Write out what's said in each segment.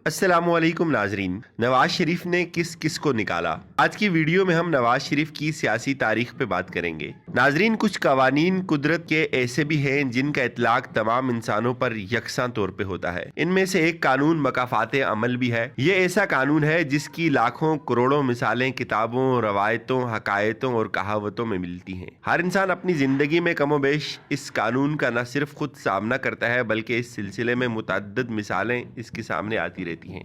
السلام علیکم ناظرین، نواز شریف نے کس کس کو نکالا؟ آج کی ویڈیو میں ہم نواز شریف کی سیاسی تاریخ پہ بات کریں گے۔ ناظرین، کچھ قوانین قدرت کے ایسے بھی ہیں جن کا اطلاق تمام انسانوں پر یکساں طور پہ ہوتا ہے۔ ان میں سے ایک قانون مکافات عمل بھی ہے۔ یہ ایسا قانون ہے جس کی لاکھوں کروڑوں مثالیں کتابوں، روایتوں، حکایتوں اور کہاوتوں میں ملتی ہیں۔ ہر انسان اپنی زندگی میں کم و بیش اس قانون کا نہ صرف خود سامنا کرتا ہے بلکہ اس سلسلے میں متعدد مثالیں اس کے سامنے آتی رہتی ہیں۔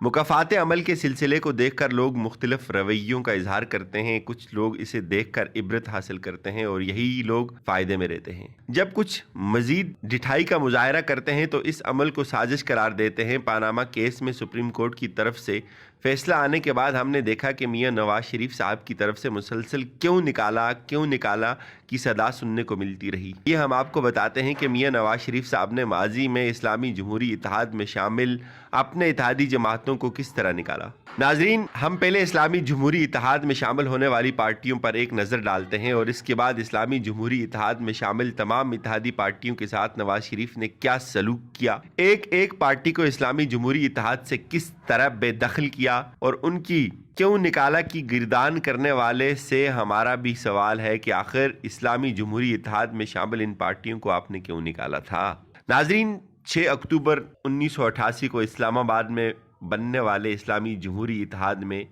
مکافات عمل کے سلسلے کو دیکھ کر لوگ مختلف رویوں کا اظہار کرتے ہیں۔ کچھ لوگ اسے دیکھ کر عبرت حاصل کرتے ہیں اور یہی لوگ فائدے میں رہتے ہیں، جب کچھ مزید ڈٹھائی کا مظاہرہ کرتے ہیں تو اس عمل کو سازش قرار دیتے ہیں۔ پاناما کیس میں سپریم کورٹ کی طرف سے فیصلہ آنے کے بعد ہم نے دیکھا کہ میاں نواز شریف صاحب کی طرف سے مسلسل کیوں نکالا کی صدا سننے کو ملتی رہی۔ یہ ہم آپ کو بتاتے ہیں کہ میاں نواز شریف صاحب نے ماضی میں اسلامی جمہوری اتحاد میں شامل اپنے اتحادی جماعتوں کو کس طرح نکالا۔ ناظرین، ہم پہلے اسلامی جمہوری اتحاد میں شامل ہونے والی پارٹیوں پر ایک نظر ڈالتے ہیں اور اس کے بعد اسلامی جمہوری اتحاد میں شامل تمام اتحادی پارٹیوں کے ساتھ نواز شریف نے کیا سلوک کیا، ایک پارٹی کو اسلامی جمہوری اتحاد سے کس طرح بے دخل کیا اور ان کی کیوں نکالا کی گردان کرنے والے سے ہمارا بھی سوال ہے کہ آخر اسلامی جمہوری اتحاد میں شامل ان پارٹیوں کو آپ نے کیوں نکالا تھا۔ ناظرین، 6 اکتوبر 1988 کو اسلام آباد میں بننے والے اسلامی جمہوری اتحاد میں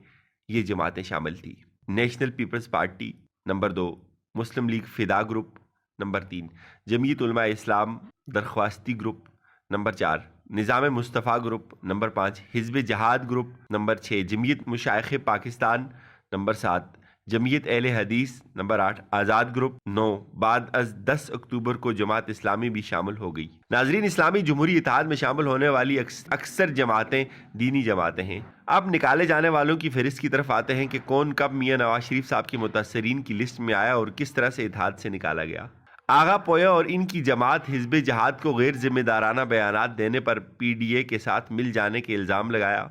یہ جماعتیں شامل تھیں: نیشنل پیپلز پارٹی، نمبر 2 مسلم لیگ فدا گروپ، نمبر 3 جمعیت علماء اسلام درخواستی گروپ، نمبر 4 نظام مصطفیٰ گروپ، نمبر 5 حزب جہاد گروپ، نمبر 6 جمعیت مشائخ پاکستان، نمبر 7 جمعیت اہل حدیث، نمبر 8 آزاد گروپ، 9 بعد از 10 اکتوبر کو جماعت اسلامی بھی شامل ہو گئی۔ ناظرین، اسلامی جمہوری اتحاد میں شامل ہونے والی اکثر جماعتیں دینی جماعتیں ہیں۔ اب نکالے جانے والوں کی فہرست کی طرف آتے ہیں کہ کون کب میاں نواز شریف صاحب کے متاثرین کی لسٹ میں آیا اور کس طرح سے اتحاد سے نکالا گیا۔ آغا پویا اور ان کی جماعت حزب جہاد کو غیر ذمہ دارانہ بیانات دینے پر پی ڈی اے کے ساتھ مل جانے کے الزام لگایا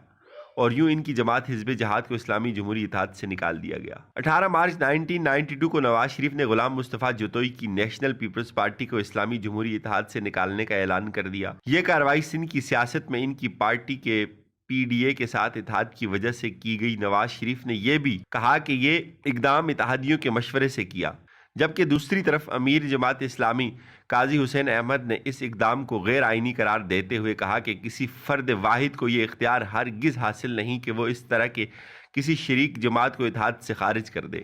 اور یوں ان کی جماعت حزب جہاد کو اسلامی جمہوری اتحاد سے نکال دیا گیا۔ 18 مارچ 1992 کو نواز شریف نے غلام مصطفیٰ جتوئی کی نیشنل پیپلز پارٹی کو اسلامی جمہوری اتحاد سے نکالنے کا اعلان کر دیا۔ یہ کارروائی سندھ کی سیاست میں ان کی پارٹی کے پی ڈی اے کے ساتھ اتحاد کی وجہ سے کی گئی۔ نواز شریف نے یہ بھی کہا کہ یہ اقدام اتحادیوں کے مشورے سے کیا، جبکہ دوسری طرف امیر جماعت اسلامی قاضی حسین احمد نے اس اقدام کو غیر آئینی قرار دیتے ہوئے کہا کہ کسی فرد واحد کو یہ اختیار ہرگز حاصل نہیں کہ وہ اس طرح کے کسی شریک جماعت کو اتحاد سے خارج کر دے۔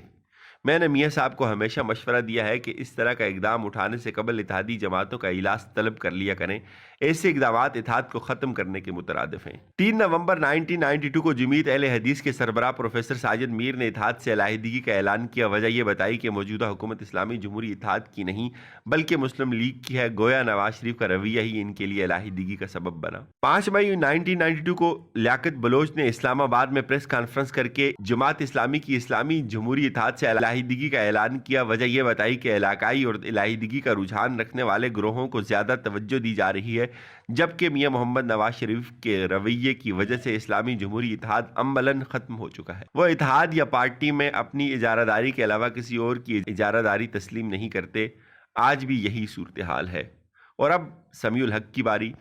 میں نے میاں صاحب کو ہمیشہ مشورہ دیا ہے کہ اس طرح کا اقدام اٹھانے سے قبل اتحادی جماعتوں کا اجلاس طلب کر لیا کریں۔ ایسے اقدامات اتحاد کو ختم کرنے کے مترادف ہیں۔ 3 نومبر 1992 کو جمعیت اہل حدیث کے سربراہ پروفیسر ساجد میر نے اتحاد سے علیحدگی کا اعلان کیا۔ وجہ یہ بتائی کہ موجودہ حکومت اسلامی جمہوری اتحاد کی نہیں بلکہ مسلم لیگ کی ہے۔ گویا نواز شریف کا رویہ ہی ان کے لیے علیحدگی کا سبب بنا۔ 5 مئی 1992 کو لیاقت بلوچ نے اسلام آباد میں پریس کانفرنس کر کے جماعت اسلامی کی اسلامی جمہوری اتحاد سے علیحدگی کا اعلان کیا۔ وجہ یہ بتائی کہ علاقائی اور علیحدگی کا رجحان رکھنے والے گروہوں کو زیادہ توجہ دی جا رہی ہے، جبکہ میاں محمد نواز شریف کے رویے کی وجہ سے اسلامی جمہوری اتحاد عملاً ختم ہو چکا ہے۔ وہ اتحاد یا پارٹی میں اپنی اجارہ داری کے علاوہ کسی اور کی اجارہ داری تسلیم نہیں کرتے۔ آج بھی یہی صورتحال ہے۔ اور اب سمیع الحق کی باری۔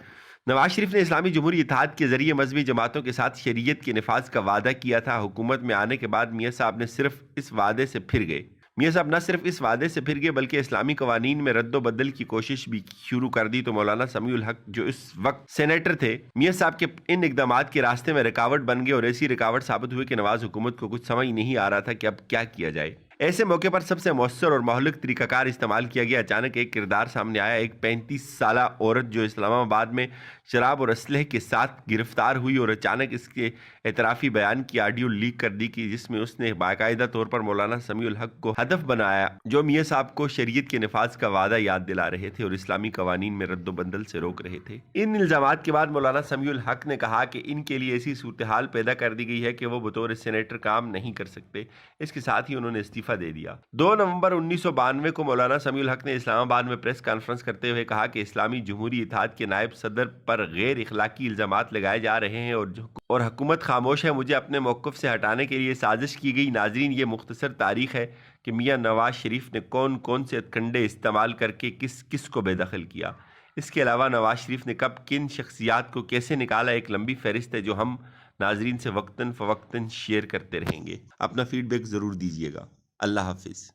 نواز شریف نے اسلامی جمہوری اتحاد کے ذریعے مذہبی جماعتوں کے ساتھ شریعت کے نفاذ کا وعدہ کیا تھا۔ حکومت میں آنے کے بعد میاں صاحب نے صرف اس وعدے سے پھر گئے۔ میاں صاحب نہ صرف اس وعدے سے پھر گئے بلکہ اسلامی قوانین میں رد و بدل کی کوشش بھی شروع کر دی تو مولانا سمیع الحق جو اس وقت سینیٹر تھے، میاں صاحب کے ان اقدامات کے راستے میں رکاوٹ بن گئے اور ایسی رکاوٹ ثابت ہوئی کہ نواز حکومت کو کچھ سمجھ نہیں آ رہا تھا کہ اب کیا کیا جائے۔ ایسے موقع پر سب سے مؤثر اور مہلک طریقہ کار استعمال کیا گیا۔ اچانک ایک کردار سامنے آیا، ایک 35 سالہ عورت جو اسلام آباد میں شراب اور اسلحے کے ساتھ گرفتار ہوئی اور اچانک اس کے اعترافی بیان کی آڈیو لیک کر دی کہ جس میں اس نے باقاعدہ طور پر مولانا سمیع الحق کو ہدف بنایا، جو میاں صاحب کو شریعت کے نفاذ کا وعدہ یاد دلا رہے تھے اور اسلامی قوانین میں رد و بدل سے روک رہے تھے۔ ان الزامات کے بعد مولانا سمیع الحق نے کہا کہ ان کے لیے ایسی صورتحال پیدا کر دی گئی ہے کہ وہ بطور سینیٹر کام نہیں کر سکتے۔ اس کے ساتھ ہی انہوں نے استعفیٰ دے دیا۔ 2 نومبر 1992 کو مولانا سمیع الحق نے اسلام آباد میں پریس کانفرنس کرتے ہوئے کہا کہ اسلامی جمہوری اتحاد کے نائب صدر پر غیر اخلاقی الزامات لگائے جا رہے ہیں اور حکومت خاموش ہے۔ مجھے اپنے موقف سے ہٹانے کے لیے سازش کی گئی۔ ناظرین، یہ مختصر تاریخ ہے کہ میاں نواز شریف نے کون کون سے کنڈے استعمال کر کے کس کس کو بے دخل کیا۔ اس کے علاوہ نواز شریف نے کب کن شخصیات کو کیسے نکالا، ایک لمبی فہرست ہے جو ہم ناظرین سے وقتاً فوقتاً شیئر کرتے رہیں گے۔ اپنا فیڈ بیک ضرور دیجیے گا۔ اللہ حافظ۔